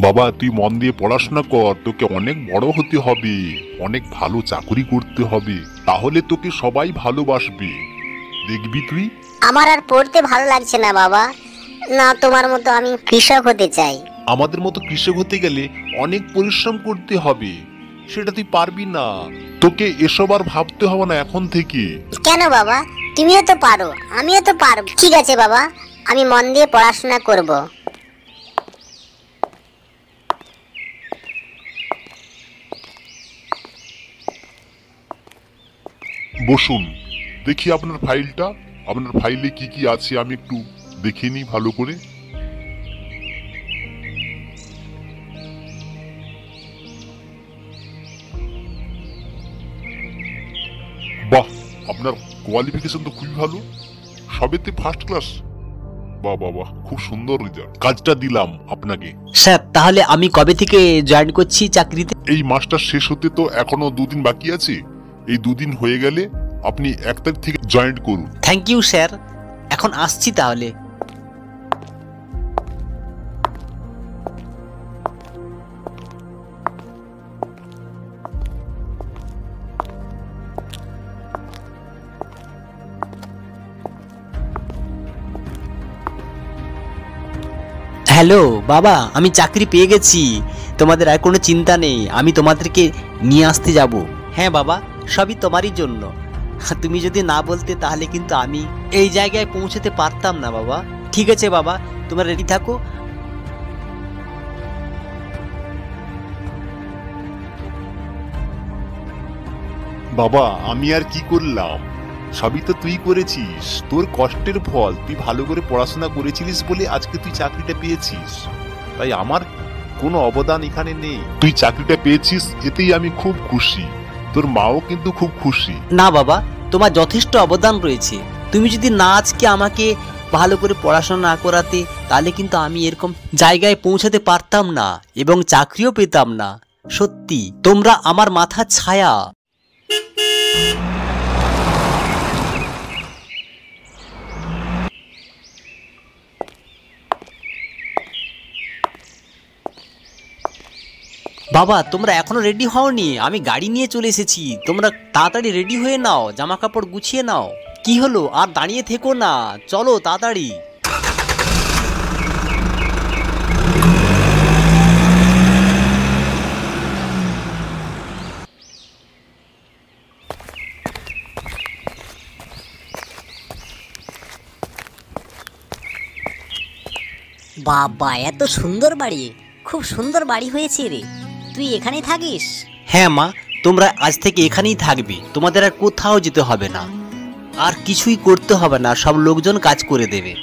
বাবা, তুই মন দিয়ে পড়াশোনা কর, তোকে অনেক বড় হতে হবে, অনেক ভালো চাকরি করতে হবে, তাহলে তোকে সবাই ভালোবাসবে, দেখবি তুই। আমার আর পড়তে ভালো লাগছে না বাবা, না তোমার মতো আমি কৃষক হতে চাই। আমাদের মতো কৃষক হতে গেলে অনেক পরিশ্রম করতে হবে, সেটা তুই পারবি না, তোকে এসব আর ভাবতে হবে না এখন থেকে। কেন বাবা, তুমিও তো পারো, আমিও তো পারবো। ঠিক আছে বাবা, আমি মন দিয়ে পড়াশোনা করব। বসুন, দেখি আপনার ফাইলটা, আপনার ফাইলে কি কি আছে আমি একটু দেখে নিই ভালো করে। বাহ, আপনার কোয়ালিফিকেশন তো খুবই ভালো, সবেতে ফার্স্ট ক্লাস। বাহ বাহ বাহ, খুব সুন্দর রেজাল্ট। কাজটা দিলাম আপনাকে। স্যার, তাহলে আমি কবে থেকে জয়েন করছি চাকরিতে? এই মাসটা শেষ হতে তো এখনো 2 দিন বাকি আছে, এই 2 দিন হয়ে গেলে আপনি 1 তারিখ থেকে জয়েন করুন। থ্যাংক ইউ স্যার, এখন আসছি তাহলে। হ্যালো বাবা, আমি চাকরি পেয়ে গেছি, তোমাদের আর কোনো চিন্তা নেই, আমি তোমাদেরকে নিয়ে আসতে যাব। হ্যাঁ বাবা, সবই তোমারই জন্য, তুমি যদি না বলতে তাহলে কিন্তু আমি এই জায়গায় পৌঁছতে পারতাম না বাবা। ঠিক আছে বাবা, তোমরা রেডি থাকো। বাবা, আমি আর কি করলাম, সবই তো তুই করেছিস, তোর কষ্টের ফল, তুই ভালো করে পড়াশোনা করেছিলিস বলে আজকে তুই চাকরিটা পেয়েছিস, তাই আমার কোনো অবদান এখানে নেই। তুই চাকরিটা পেয়েছিস, এতেই আমি খুব খুশি, তোর মাও কিন্তু খুব খুশি। না বাবা, তোমার যথেষ্ট অবদান রয়েছে, তুমি যদি না আজকে আমাকে ভালো করে পড়াশোনা না করাতে তাহলে কিন্তু আমি এরকম জায়গায় পৌঁছাতে পারতাম না এবং চাকরিও পেতাম না। সত্যি তোমরা আমার মাথার ছায়া। বাবা, তোমরা এখনো রেডি হওনি, আমি গাড়ি নিয়ে চলে এসেছি, তোমরা তাড়াতাড়ি রেডি হয়ে নাও, জামা কাপড় গুছিয়ে নাও। কি হলো, আর দাঁড়িয়ে থেকো না, চলো তাড়াতাড়ি। বাবা, এত সুন্দর বাড়ি, খুব সুন্দর বাড়ি হয়েছে রে। তুই এখানেই থাকিস? হ্যাঁ মা, তোমরা আজ থেকে এখানেই থাকবে, তোমাদের আর কোথাও যেতে হবে না, আর কিছুই করতে হবে না, সব লোকজন কাজ করে দেবে।